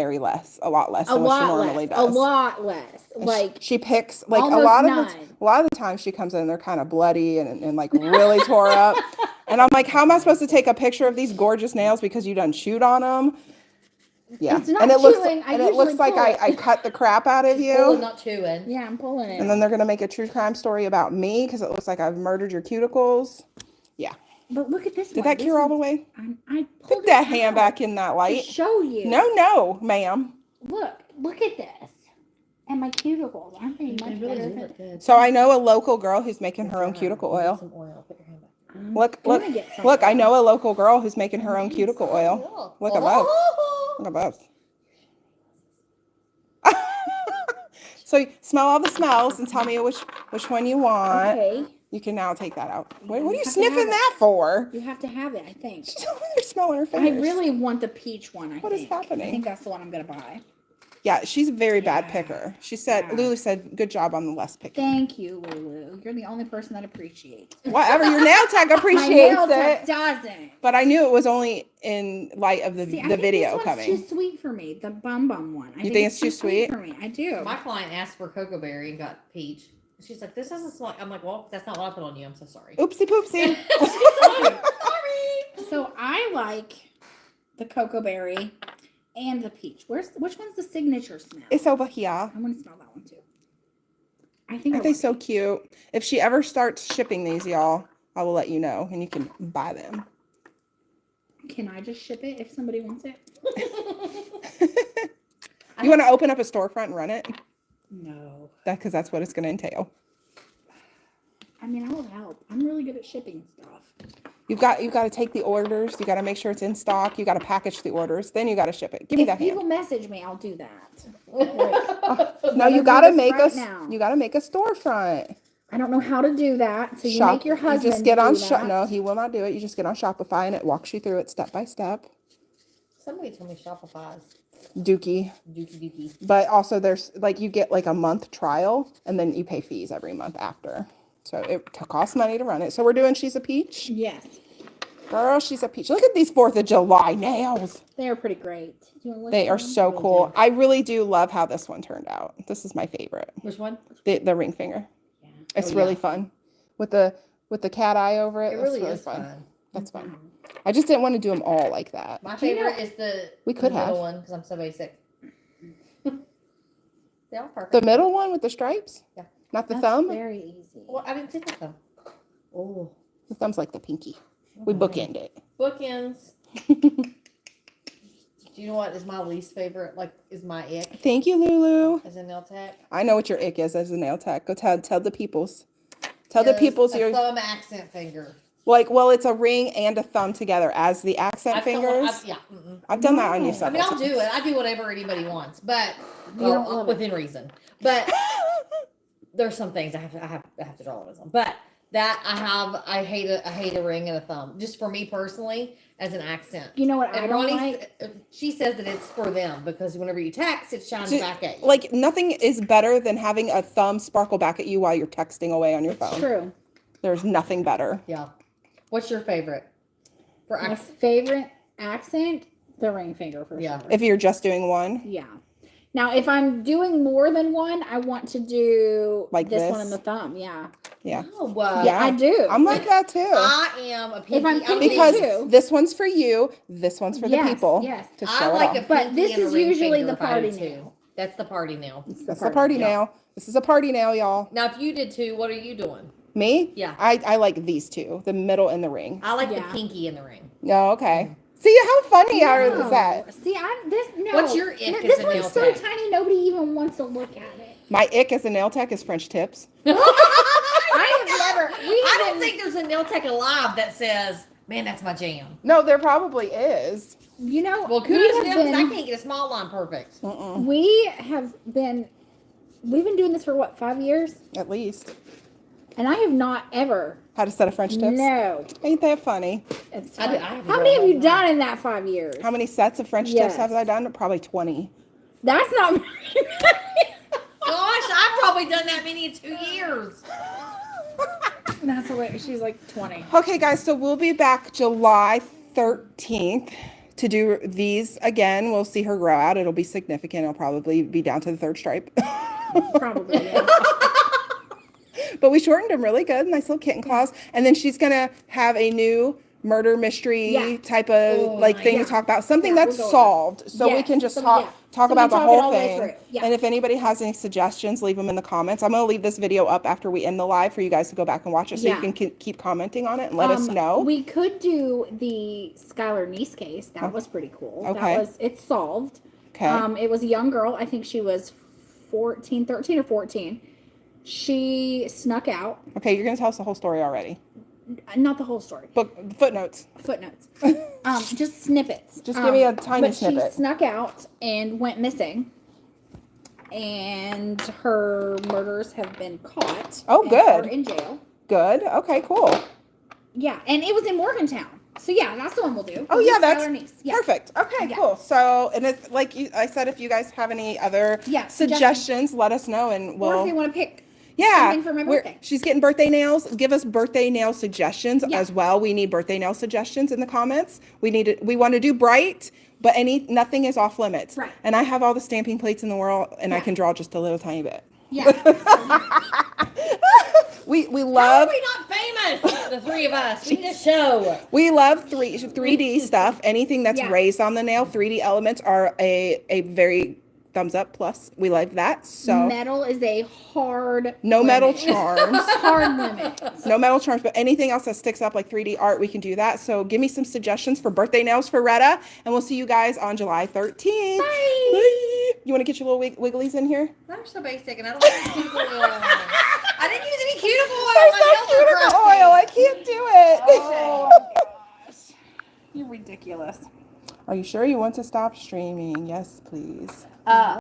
lot less A than what she lot normally less. does. A lot less. Like She picks like almost a lot none. of the time she comes in, they're kind of bloody and like really tore up. And I'm like, how am I supposed to take a picture of these gorgeous nails because you done chewed on them? Yeah, It's not and it looks chewing. I and it looks usually like pull it. I cut the crap out of Pulling, you. not chewing. yeah, I'm pulling it. And then they're gonna make a true crime story about me because it looks like I've murdered your cuticles. Yeah, But look at this did one. that This cure all the one's- way? I pulled Put that it hand out back in that to light. show you. No, ma'am. Look at this. And my cuticles. Aren't they much They really better? do look good. So I know a local girl who's making her own cuticle oil. Some oil. Put your hand back. I'm Look, gonna get some. look! I know a local girl who's making her own cuticle oil. Look at both. Oh. Look at both. So smell all the smells and tell me which one you want. Okay. You can now take that out. What are you have to have sniffing it. that for? You have to have it, I think. She's over there smelling her I fingers. really want the peach one, I What think. is happening? I think that's the one I'm going to buy. Yeah, she's a very bad Yeah. picker. She said, Yeah. Lulu said, good job on the less picking. Thank you, Lulu. You're the only person that appreciates. Whatever, your nail tech My appreciates nail tech it. doesn't. But I knew it was only in light of the See, I the think video this one's coming. too sweet for me. The bum bum one. I You think it's too sweet? for me. I do. My client asked for cocoa berry and got peach. She's like, this doesn't smell. I'm like, well, that's not what I put on you. I'm so sorry. Oopsie poopsie. So I like the cocoa berry and the peach. Which one's the signature smell? It's over here. I want to smell that one too. I think Aren't they so cute? If she ever starts shipping these, y'all, I will let you know and you can buy them. Can I just ship it if somebody wants it? You want to open up a storefront and run it? No. Because that's what it's going to entail. I mean, I will help. I'm really good at shipping stuff. You've got to take the orders. You got to make sure it's in stock. You got to package the orders. Then you got to ship it. Give me If that hand. people message me, I'll do that. No, you gotta gotta do make this a right now. you gotta make a storefront. I don't know how to do that. So you Shop- make your husband You just get on do that. No, he will not do it. You just get on Shopify and it walks you through it step by step. Somebody told me Shopify's Dookie. dookie. But also there's like you get like a month trial and then you pay fees every month after. So it costs money to run it. So we're doing She's a Peach. Yes. Girl, She's a Peach. Look at these 4th of July nails. They are pretty great. Do you wanna look They at are them? so cool. I really do love how this one turned out. This is my favorite. Which one? The ring finger. Yeah. It's Oh, really yeah. fun. With the cat eye over it. It That's really is fun. That's fun. I just didn't want to do them all like that. My favorite is We could the middle have. one because I'm so basic. They are perfect. The middle one with the stripes? Yeah. Not the That's thumb? very easy. Well, I didn't see the thumb. Oh, The thumb's like the pinky. We bookend it. bookends. Do you know what is my least favorite? Like, is my ick Thank you, Lulu. as a nail tech? I know what your ick is as a nail tech. Go tell the peoples. Tell the Is peoples a your thumb accent finger. well, it's a ring and a thumb together as the accent I've done- fingers. yeah. Mm-mm. I've done that on you No. I mean, several I'll do it. I do whatever anybody wants, but You don't well, love it. within reason. But there's some things I have to draw on. But that I hate a ring and a thumb. Just for me personally, as an accent. You know what I And don't Ronnie, like? she says that it's for them because whenever you text, it shines back at you. Like nothing is better than having a thumb sparkle back at you while you're texting away on your phone. True. There's nothing better. Yeah. What's your favorite for My accent? favorite accent, the ring finger for Yeah. sure. If you're just doing one. Yeah. Now, if I'm doing more than one, I want to do Like this one this? and the thumb. Yeah. Yeah. Oh, Yeah, I do. I'm like that too. I am a pinky. If I'm pinky Because too. this one's for you, this one's for the Yes, people. yes. To I show like it a off. But pinky this and a is ring usually finger the if I do party too. nail. That's the party nail. That's the party nail. nail. This is a party nail, y'all. Now, if you did too, what are you doing? Me? Yeah. I like these two, the middle and the ring. I like the Yeah. pinky in the ring. No, okay. See how funny is No. that? See, no. What's your ick No, as this a one's nail so tech? tiny, nobody even wants to look at it. My ick as a nail tech is French tips. I have never. I don't think there's a nail tech alive that says, "Man, that's my jam." No, there probably is. You know, Well, we kudos to have them 'cause I been, can't get a small line perfect. we've been doing this for what, 5 years? At least. And I have not ever. Had a set of French tips. No. Ain't that funny? It's I do- fine. I have How to many go have you home. done in that 5 years? How many sets of French Yes. tips have I done? Probably 20. That's not. Gosh, I've probably done that many in 2 years. That's the way she's like 20. Okay, guys, so we'll be back July 13th to do these again. We'll see her grow out. It'll be significant. It'll probably be down to the 3rd stripe. Probably. Yeah. But we shortened them really good. Nice little kitten claws. And then she's going to have a new murder mystery Yeah. type of thing yeah. to talk about. Something Yeah, that's we'll go with solved. So we Yes, can just so, talk yeah. talk So we about the talk it all whole the way thing. through. Yeah. And if anybody has any suggestions, leave them in the comments. I'm going to leave this video up after we end the live for you guys to go back and watch it so Yeah. you can keep commenting on it and let us know. We could do the Skylar Niece case. That was pretty cool. Okay. It's solved. Okay. It was a young girl. I think she was 13 or 14. She snuck out. Okay, you're going to tell us the whole story already. Not the whole story. Footnotes. Footnotes. Just snippets. Just give me a tiny but snippet. She snuck out and went missing. and her murderers have been caught. Oh, and good. are in jail. Good. Okay, cool. Yeah, and it was in Morgantown. So yeah, that's the one we'll do. Oh, We'll yeah, do that's Skylar Niece. Yeah. perfect. Okay, Yeah. cool. So, and it's like I said, if you guys have any other Yeah, suggestions, let us know and Or if we'll. you want to pick Yeah, something for my birthday. she's getting birthday nails. Give us birthday nail suggestions Yeah. as well. We need birthday nail suggestions in the comments. We want to do bright, but nothing is off limits. Right. And I have all the stamping plates in the world, and I Yeah. can draw just a little tiny bit. Yeah. We How love are we not famous? The three of us. We need a show. we love 3D stuff. Anything that's Yeah. raised on the nail, 3D elements are a very thumbs up plus. We like that. So Metal is a hard no metal limit. charms. Hard limit. No metal charms, but anything else that sticks up like 3D art, we can do that. So give me some suggestions for birthday nails for Retta, and we'll see you guys on July 13th. Bye. Bye. You want to get your little wigglies in here? I'm so basic and I don't like cuticle oil. I didn't use any cuticle oil. There's My no nails are cuticle crusty. oil. I can't do it. Oh my gosh. You're ridiculous. Are you sure you want to stop streaming? Yes, please.